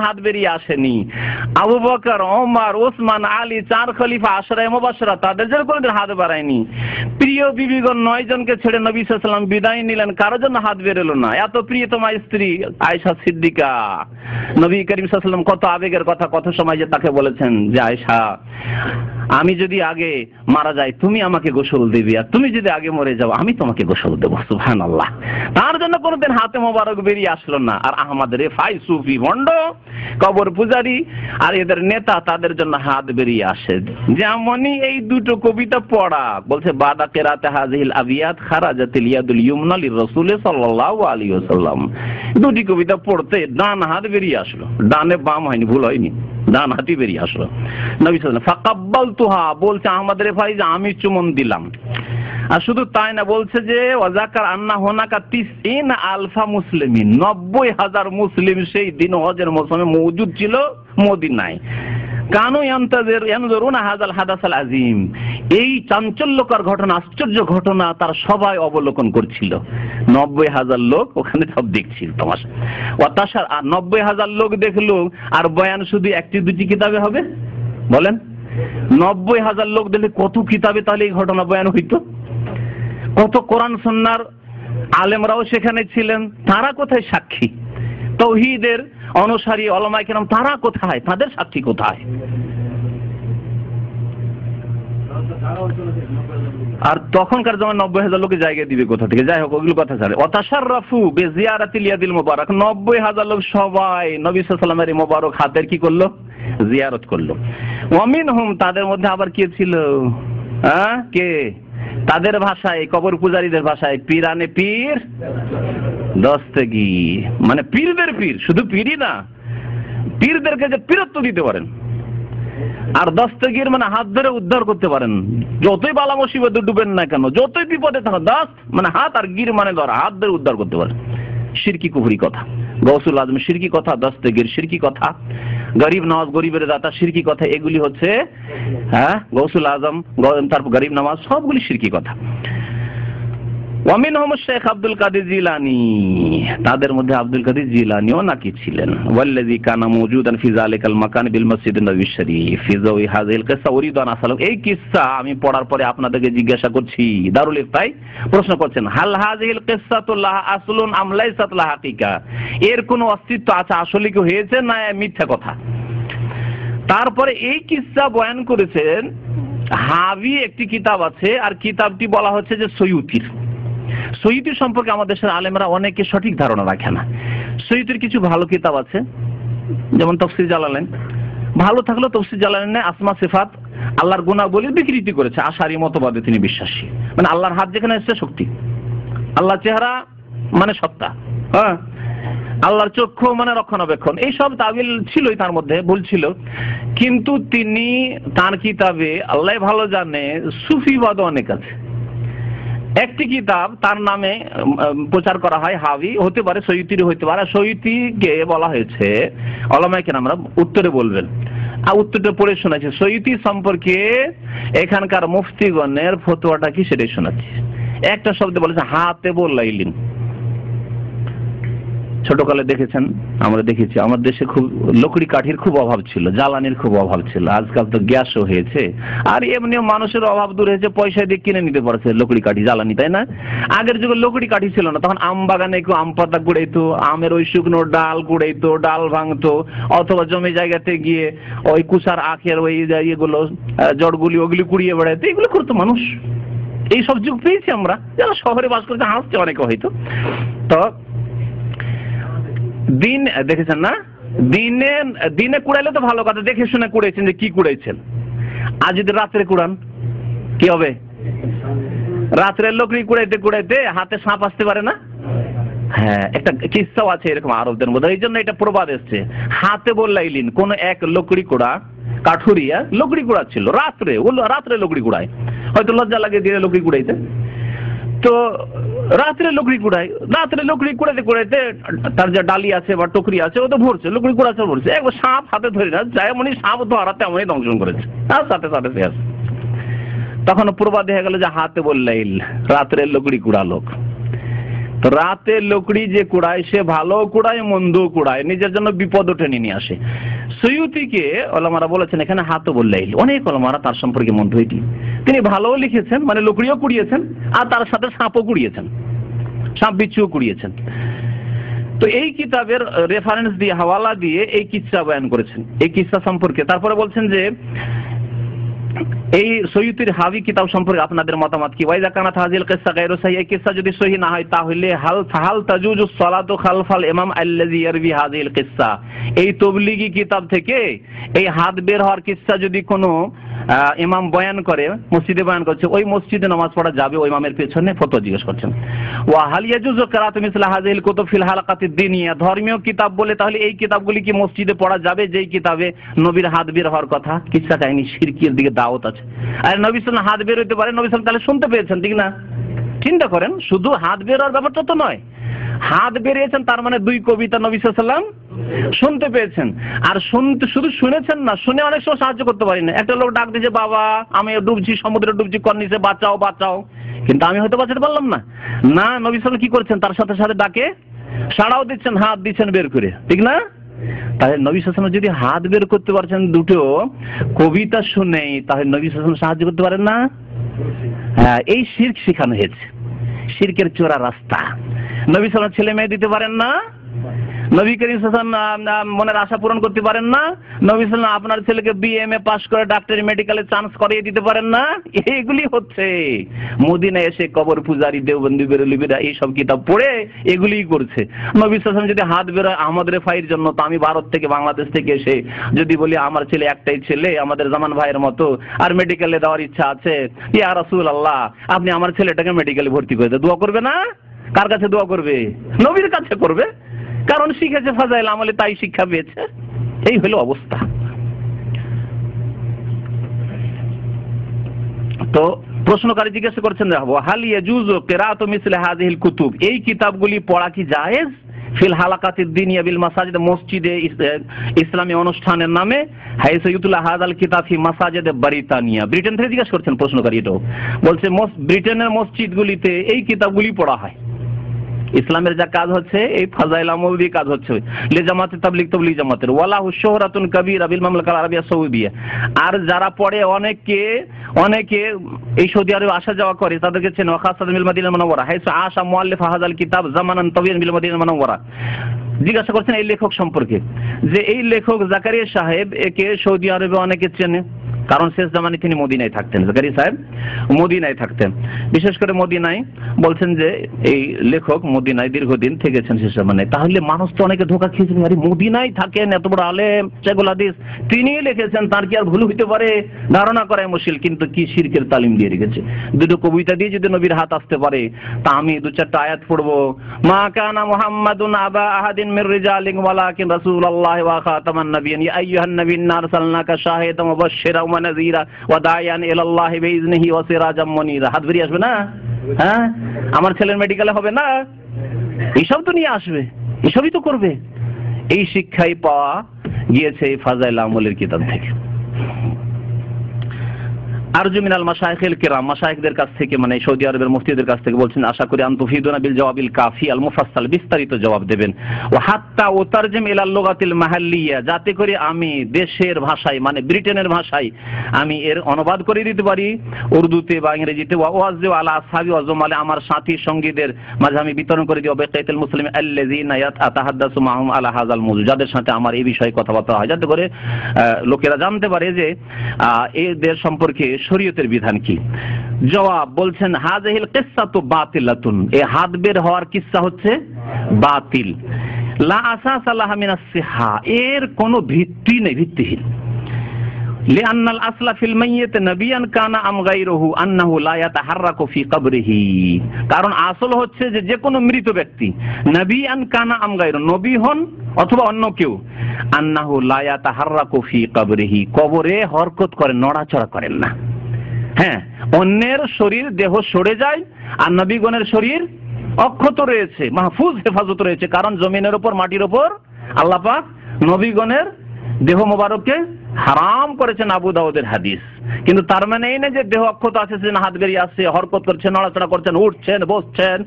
হাত বেরিয়ে আসেনি। আবু বকর, ওমর, ওসমান, আলী, 4 খলিফা আশরায়ে মুবাশশিরা, তাদের জন্য কোনোদিন হাত বাড়ায়নি। প্রিয় বিবিগণ 9 জনকে ছেড়ে নবী সাল্লাল্লাহু আলাইহি ওয়াসাল্লাম বিদায় নিলেন, কারোর জন্য হাত বেরোলো না। এত প্রিয়তমা স্ত্রী আয়েশা সিদ্দিকা, নবী করিম সাল্লাল্লাহু আলাইহি ওয়াসাল্লাম কত আবেগের কথা, কত সময় যে তাকে বলেছেন যে আয়েশা, আমি যদি আগে মারা যাই তুমি আমাকে গোসল দিবি, আর তুমি যদি আগে মরে যাও আমি তোমাকে গোসল দেবো। সুবহানাল্লাহ। তার জন্য কোনোদিন হাতে মোবারক বেরিয়ে আসলো না। আর আহমদ রেফাই, সুফি ভণ্ড, কবর পূজারী আর এদের নেতা, তাদের জন্য হাত বেরিয়ে আসে। যেমনই এই দুটো কবিতা পড়া, বলছে বাদা কেরাতে হাজিল আবিয়াত খারাজাতিল ইয়াদুল ইউমনা লিরাসূল সাল্লাল্লাহু আলাইহি ওয়াসাল্লাম। দুটি কবিতা পড়তে ডান হাত বেরিয়ে আসলো, ডানে বাম হয়নি, ভুল হয়নি, ডান হাতই বেরিয়ে আসলো। নবী সাল্লাল্লাহু আলাইহি ওয়াসাল্লাম ফাকাব্বালতুহা, বলছে আহমদ রেফাই যে আমি চুমন দিলাম। আর শুধু তাই না, বলছে যে ওয়াজাকার আন্না হুনাকা 90 আলফা মুসলিমিন, 90,000 মুসলিম সেই দিন হজের মৌসুমে মওজুদ ছিল মদিনায়। কানু ইয়ানজুরুনা হাযাল হাদাসাল আযীম, এই চাঞ্চল্যকর ঘটনা, আশ্চর্য ঘটনা তার সবাই অবলোকন করছিল। 90,000 লোক ওখানে সব দেখছিল তামাশা। ওয়াতাশার, আর 90,000 লোক দেখলো, আর বয়ান শুধু একটি দুটি কিতাবে হবে? বলেন, 90,000 লোক দেখলে কত কিতাবে তাহলে এই ঘটনা বয়ান হইতো? কত কোরআন সুন্নাহর আলেমরাও সেখানে ছিলেন, তারা কোথায় সাক্ষী? তাওহীদের অনুসারী উলামায়ে কেরাম তারা কোথায়? তাদের সাক্ষী কোথায়? আর তখনকার জমানায় 90,000 লোকের জায়গা দিবে কোথা থেকে? যাই হোক, ওগুলো কথা ছাড়ে। ওয়াতাশাররাফু বিজিয়ারাতিল ইয়াদিল মুবারাক, 90,000 লোক সবাই নবী সাল্লাল্লাহু আলাইহি ওয়াসাল্লামের মোবারক হাতের কি করলো? জিয়ারত করলো। ওয়ামিনহুম, তাদের মধ্যে আবার কে ছিল? কে? তাদের ভাষায়, কবর পূজারীদের ভাষায়, পীরানে পীর দস্তগীর, মানে পীরদের পীর, শুধু পীরই না, পীরদেরকে যে পীরত্ব দিতে পারেন। আর দস্তগীর মানে হাত ধরে উদ্ধার করতে পারেন, যতই বালা মুসিবতে ডুবেন না কেন, যতই বিপদে থাকেন, দস্ত মানে হাত, আর গীর মানে ধরা, হাত ধরে উদ্ধার করতে পারেন। শিরকি কুফরি কথা, গৌসুল আজম শিরকি কথা, দস্তগীর শিরকি কথা, গরিব নওয়াজ গরিবের দাতা শিরকি কথা, এগুলি হচ্ছে গৌসুল আজম, তারপর গরিব নওয়াজ, সবগুলি শিরকি কথা। ওয়ামিনহুম শেখ আব্দুল কাদের জিলানী, তাদের মধ্যে আব্দুল কাদের জিলানীও নাকি ছিলেন। ওয়াল্লাযী কানা মাওজুদান ফি যালিকাল মাকান বিল মসজিদিন নববী শরীফ ফি যাওই হাযিল কিসসা উরিদু আন আসআলু, এই কিসসা আমি পড়ার পরে আপনাদেরকে জিজ্ঞাসা করছি। দারুল ইফতায় প্রশ্ন করছেন, হাল হাযিল কিসসাতু লাহা আসলুন আম লাইসাত লাহা হাকিকা, এর কোনো অস্তিত্ব আছে, আসলে কি হয়েছে না মিথ্যা কথা? তারপরে এই কিসসা বয়ান করেছেন হাবি, একটি কিতাব আছে, আর কিতাবটি বলা হচ্ছে যে সৈয়ুতির। সৈয়ুতি সম্পর্কে আমাদের দেশের আলেমরা অনেকে সঠিক ধারণা রাখে না। সৈয়ুতির কিছু ভালো কিতাব আছে, যেমন তাফসীর জালালাইন, ভালো থাকলেও তাফসীর জালালাইনে আসমা সিফাত, আল্লাহর গুণাবলী বিকৃতি করেছে। আশারি মতবাদে তিনি বিশ্বাসী, মানে আল্লাহর হাত যেখানে এসেছে শক্তি, আল্লাহর চেহারা মানে সত্তা, আল্লাহর চক্ষু মানে রক্ষণাবেক্ষণ, এইসব তাবিল ছিলই তার মধ্যে, ভুল ছিল। কিন্তু তিনি তার কিতাবে, আল্লাহ ভালো জানে, সুফিবাদ অনেক আছে। একটি কিতাব তার নামে প্রচার করা হয়, হাবি হতে পারে, সৈয়ুতির হতে পারে। সৈয়ুতিকে বলা হয়েছে, উলামায়ে কেরামরা উত্তরে বলবেন, আর উত্তরটা পড়ে শোনাচ্ছে। সৈয়ুতি সম্পর্কে এখানকার মুফতিগণের ফতোয়াটা কি সেটাই শোনাচ্ছে। একটা শব্দে বলেছে হাতে বলাইলিন। ছোটকালে দেখেছেন, আমরা দেখেছি, আমার দেশে খুব লকড়ি কাঠির খুব অভাব ছিল, জ্বালানির খুব অভাব ছিল। আজকাল তো গ্যাসও হয়েছে, আর এমনিও মানুষের অভাব দূর হয়েছে, পয়সা দিয়ে কিনে নিতে পারছে লকড়ি কাঠি, জ্বালানি, তাই না? আগের যুগে লকড়ি কাঠি ছিল না, তখন আম বাগানে কেউ আম পাতা কুড়াইতো, আমের ওই শুকনো ডাল কুড়াইতো, ডাল ভাঙতো, অথবা জমি জায়গাতে গিয়ে ওই কুসার আখের ওই ইয়েগুলো, জড়গুলি, ওগুলি কুড়িয়ে বেড়াইতো, এগুলো করতো মানুষ। এই সব যুগ পেয়েছি আমরা, যারা শহরে বাস করছে হাসছে অনেকে হয়তো। তো দিন দেখেছেন না, দিনে দিনে কুড়াইলে তো ভালো কথা, দেখে শুনে কুড়াইছেন যে কি কুড়াইছেন। আর যদি রাত্রে কুড়ান কি হবে? রাত্রে লকড়ি কুড়াইতে কুড়াইতে হাতে সাপ আসতে পারে না? হ্যাঁ, একটা কিস্সাও আছে এরকম আরবদের মধ্যে, এই জন্য এটা প্রবাদ এসছে। হাতে বললাইলিন, কোন এক লকড়ি কুড়া, কাঠুরিয়া লকড়ি কুড়াচ্ছিল রাত্রে, রাত্রে লকড়ি কুড়ায়, হয়তো লজ্জা লাগে দিয়ে লকড়ি কুড়াইতে, তো রাত্রে লকড়ি কুড়াই, রাত্রে লকড়ি কুড়াইতে কুড়াইতে তার যে ডালি আছে বা টুকরি আছে ও তো ভরছে, লকড়ি কুড়াচ্ছে ভরছে, একবার সাপ হাতে ধরে না, যেমনই সাপ ধরা তেমনই দংশন করেছে, তার সাথে সাথে শেষ। তখন প্রবাদ হয়ে গেল যে হাতে বললাইল, রাত্রে লকড়ি কুড়া লোক। তো রাতে লকড়ি যে কুড়ায় সে ভালো কুড়ায় মন্দ কুড়ায়, নিজের জন্য বিপদ টেনে নিয়ে আসে। সৈয়ুতিকে ওলামারা বলেছেন এখানে হাতও বললেই, অনেক ওলামারা তার সম্পর্কে মন্তব্য, তিনি ভালোও লিখেছেন, মানে লকড়িও কুড়িয়েছেন আর তার সাথে সাপও কুড়িয়েছেন, সাপ বিচ্ছুও কুড়িয়েছেন। তো এই কিতাবের রেফারেন্স দিয়ে, হাওয়ালা দিয়ে এই কিচ্ছা বয়ান করেছেন, এই কিচ্ছা সম্পর্কে। তারপরে বলছেন যে এই সৈয়ুতির হাবি কিতাব সম্পর্কে আপনাদের মতামত কি? ওয়াইদা কানাত হাযিল কিসসা গায়রু সহিহ, এই কিসসা যদি সহিহ না হয় তাহলে হাল তাজুজু সালাতু খালফাল ইমাম আল্লাযী ইয়ারবি হাযিল কিসসা, এই তাবলীগী কিতাব থেকে এই হাত বের হওয়ার কিসসা যদি কোনো ইমাম বয়ান করে, মসজিদে বয়ান করছে, ওই মসজিদে নামাজ পড়া যাবে ওই ইমামের পেছনে? ফতোয়া জিজ্ঞেস করছেন। ওয়া হাল ইয়াজুজু কিরাআতু মিসলা হাযিল কুতুব ফিল হালাকাতিদ দীনিয়া, ধর্মীয় কিতাব বলে তাহলে এই কিতাবগুলি কি মসজিদে পড়া যাবে যেই কিতাবে নবীর হাত বের হওয়ার কথা? কিসসা কাহিনী শিরকির দিকে দাওয়াত আছে। আর নবী সাল্লাল্লাহু আলাইহি ওয়াসাল্লাম হাত বের হইতে পারে, নবী সাল্লাল্লাহু আলাইহি ওয়াসাল্লাম তাহলে শুনতে পেয়েছেন, ঠিক না? চিন্তা করেন, শুধু হাত বের হওয়ার ব্যাপারটা তো নয়, হাত বেরিয়েছেন তার মানে দুই কবিতা নবী সাল্লাল্লাহু আলাইহি ওয়াসাল্লাম শুনতে পেয়েছেন। আর শুনতে শুধু শুনেছেন না, শুনে অনেক সময় সাহায্য করতে পারি না। একটা লোক ডাক দিয়েছে, বাবা আমি ডুবছি, সমুদ্রে ডুবছি, কর্নিসে বাঁচাও বাঁচাও, কিন্তু আমি হয়তো বাঁচাতে পারলাম না। না, নবী সাল্লাল্লাহু আলাইহি ওয়াসাল্লাম কি করছেন? তার সাথে সাথে ডাকে সাড়াও দিচ্ছেন, হাত দিচ্ছেন বের করে, ঠিক না? তাহলে নবী সাল্লাল্লাহু আলাইহি ওয়াসাল্লাম যদি হাত বের করতে পারছেন দুটো কবিতা শুনেই, তাহলে নবী সাল্লাল্লাহু আলাইহি ওয়াসাল্লাম সাহায্য করতে পারেন না? হ্যাঁ, এই শিরক শেখানো হয়েছে, শিরকের চোরা রাস্তা। নবী সাল্লাল্লাহু আলাইহি ওয়াসাল্লাম ছেলে মেয়ে দিতে পারেন না? নবী করিম সাল্লাল্লাহু আলাইহি ওয়াসাল্লাম মনের আশা পূরণ করতে পারেন না? নবী সাল্লাল্লাহু আলাইহি ওয়াসাল্লাম আপনার ছেলেকে বিএমএ পাস করে ডাক্তারি মেডিকেলে চান্স করিয়ে দিতে পারেন না? এগুলি হচ্ছে মদিনায় এসে কবর পূজারী দেওবন্দি বেরলভিরা এই সব কিতাব পড়ে এগুলিই করছে। নবী সাল্লাল্লাহু আলাইহি ওয়াসাল্লাম যদি হাত বের হয় আমাদের ফাইর জন্য, তো আমি ভারত থেকে বাংলাদেশ থেকে এসে যদি বলি আমার ছেলে একটাই ছেলে আমাদের জামান ভাইয়ের মতো আর মেডিকেলে দেওয়ার ইচ্ছা আছে, ইয়া রাসূলুল্লাহ আপনি আমার ছেলেটাকে মেডিকেলে ভর্তি করে দেন, দোয়া করবে না? কার কাছে দোয়া করবে? নবীর কাছে করবে, কারণ শিখেছে ফাজাইল আমলে, তাই শিক্ষা পেয়েছে। এই হলো অবস্থা। তো প্রশ্নকারী জিজ্ঞাসা করছেন, হাল ইয়াজুজু কিরাআতু মিসলি হাযিহিল কুতুব, এই কিতাবগুলি পড়া কি জায়েজ ফিল হালাকাতিদ দীনিয়া বিল মাসাজিদ, মসজিদে ইসলামী অনুষ্ঠানের নামে, হাইসু ইউতুলা হাযাল কিতাব ফি মাসাজিদ ব্রিটানিয়া, ব্রিটেন থেকে জিজ্ঞাসা করছেন প্রশ্নকারী। এটাও বলছে ব্রিটেনের মসজিদগুলিতে এই কিতাবগুলি পড়া হয়। ইসলামের যা কাজ হচ্ছে এই ফাজাইল আমল দিয়ে কাজ হচ্ছে, লে জামাতে তাবলীগ তাবলীগ জামাতের ওয়ালাহু শুহরাতুন কাবীরা বিল মামলাকাত আরাবিয়া সৌদিয়া। আর যারা পড়ে অনেকে এই সৌদি আরবে আসা যাওয়া করে তাদেরকে চেনে, খাসাতান বিল মাদিনাতুল মুনাওয়ারা হাইসু আশা মুআল্লিফ হাযাল কিতাব জামানান তাওয়িলান বিল মাদিনাতুল মুনাওয়ারা। জিজ্ঞাসা করছেন এই লেখক সম্পর্কে, যে এই লেখক জাকারিয়া সাহেব, একে সৌদি আরবে অনেকে চেনে, কারণ শেষ জামানে তিনি মদিনায় থাকতেন। জাকারিয়া সাহেব মদিনায় থাকতেন, বিশেষ করে মদিনায় বলছেন যে এই লেখক মদিনায় দীর্ঘদিন থেকেছেন শেষ জামানে। তাহলে মানুষ তো অনেকে ধোঁকা খেয়েছে, আরে মদিনায় থাকেন এত বড় আলেম শাইখুল হাদিস, তিনি লিখেছেন, তার কি আর ভুল হইতে পারে? ধারণা করাই মুশকিল। কিন্তু কি শিরকের তালিম দিয়ে রেখেছে। দুটো কবিতা দিয়ে যদি নবীর হাত আসতে পারে, তা আমি দু চারটা আয়াত পড়বো, মা কানা মুহাম্মাদুন আবা আহাদিন মির রিজালিকুম ওয়ালাকিন রাসূলুল্লাহ ওয়া খাতামান নাবিয়্যিন ইয়া আইয়ুহান নাবিয়্যু আরসালনাকা শাহিদান ওয়া মুবাশশিরান ওয়া নাযীরা ওয়া দাইয়ান ইলাল্লাহি বিইজনিহি ওয়া সিরাজাম মুনীরা। হাত বেরিয়ে আসবে না? হ্যাঁ, আমার ছেলের মেডিকেলে হবে না? এইসব তো নিয়ে আসবে, এসবই তো করবে। এই শিক্ষাই পাওয়া গিয়েছে এই ফাজাইল আমলের কিতাব থেকে। আরজু মিনাল মাশায়েখিল কিরাম, মাশায়েখদের কাছ থেকে, মানে সৌদি আরবের মুফতিদের কাছ থেকে বলছেন, আশা করি আনতুফিদুনা বিল জওয়াবিল কাফি আল মুফাসসাল, বিস্তারিত জবাব দেবেন। ওয়া হাত্তা উতারজিম ইলাল লুগাতিল মাহাল্লিয়া, যাতে করে আমি দেশের ভাষায়, মানে ব্রিটেনের ভাষায় আমি এর অনুবাদ করে দিতে পারি উর্দুতে বা ইংরেজিতে। ওয়া ওয়াজু আলা আসহাবি ওয়া জুমালে, আমার সাথী সঙ্গীদের মাঝে আমি বিতরণ করে দিই বেকাইতুল মুসলিমিন আল্লাযিনা আতাহাদ্দাসু মাহুম আলা হাযাল মওযু, যাদের সাথে আমার এই বিষয়ে কথাবার্তা হয়, যাতে করে লোকেরা জানতে পারে যে এদের সম্পর্কে শরীয়তের বিধান কি। জবাব বলছেন, হাযিহিল কিসসাতু বাতিলাতুন, এই হাত বের হওয়ার কিসসা হচ্ছে বাতিল। লা আসাসা লাহা মিনাস সিহা, এর কোনো ভিত্তি নেই, ভিত্তিহীন। লিআন্নাল আসলা ফিল মাইয়িত নবিয়ান কানা আম গায়রুহু আন্নাহু লা ইয়াতাহাররাকু ফি কবরিহি, কারণ আসল হচ্ছে যে কোনো মৃত ব্যক্তি, নবিয়ান কানা আম গায়রু, নবী হন অথবা অন্য কেউ, আন্নাহু লা ইয়াতাহাররাকু ফি কবরিহি, কবরে হরকত করেন, নড়াচড়া করেন না। হ্যাঁ, অন্যের শরীর দেহ সরে যায় আর নবীগণের শরীর অক্ষত রয়েছে, মাহফুজ হেফাজত রয়েছে, কারণ জমিনের উপর মাটির উপর আল্লাহ পাক নবীগণের দেহ মোবারককে হারাম করেছেন, আবু দাউদের হাদিস। কিন্তু তার মানে এই না যে দেহ অক্ষত আছে, হাত বেরিয়ে আসছে, হরকত করছেন, নড়াচড়া করছেন, উঠছেন, বসছেন,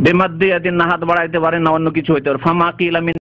বেমাদ্দিয়াদিন না হাত বাড়াইতে পারেন না অন্য কিছু হইতে পারে ফামা কিলা মিন